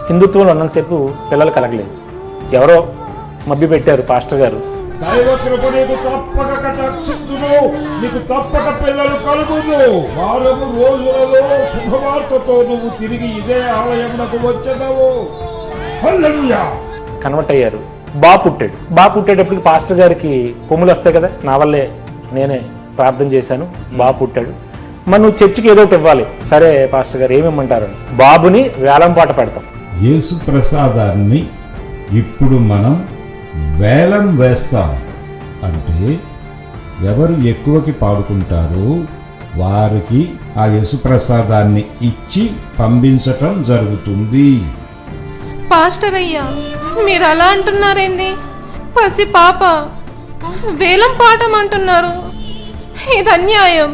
హిందుత్వంలో ఉన్నంతసేపు పిల్లలు కలగలేదు. ఎవరో మభ్య పెట్టారు పాస్టర్ గారు. దైవ కృప నీకు తప్పక కటాక్షించును, నీకు తప్పక పిల్లలు కలుగును. వారము రోజులలో శుభవార్తతో నువ్వు తిరిగి ఇదే ఆలయమునకు వచ్చేదావు. హల్లెలూయా. కన్వర్ట్ అయ్యారు. పుట్టాడు. పుట్టేటప్పటికి పాస్టర్ గారికి కొమ్ములు వస్తాయి కదా, నా వల్లే నేనే ప్రార్థన చేశాను, పుట్టాడు. మరి నువ్వు చర్చికి ఏదో ఒకటి ఇవ్వాలి. సరే పాస్టర్ గారు ఏమిమ్మంటారు? బాబుని వేలం పాట పెడతాం. యేసు ప్రసాదాన్ని ఇప్పుడు మనం వేలం వేస్తాం. అంటే ఎవరు ఎక్కువకి పాడుకుంటారో వారికి ఆ యేసు ప్రసాదాన్ని ఇచ్చి పంపించటం జరుగుతుంది. పాస్టర్ అయ్యా, మీరు అలా అంటున్నారేంది? పసి పాప వేలం పాఠం అంటున్నారు, ఇది అన్యాయం.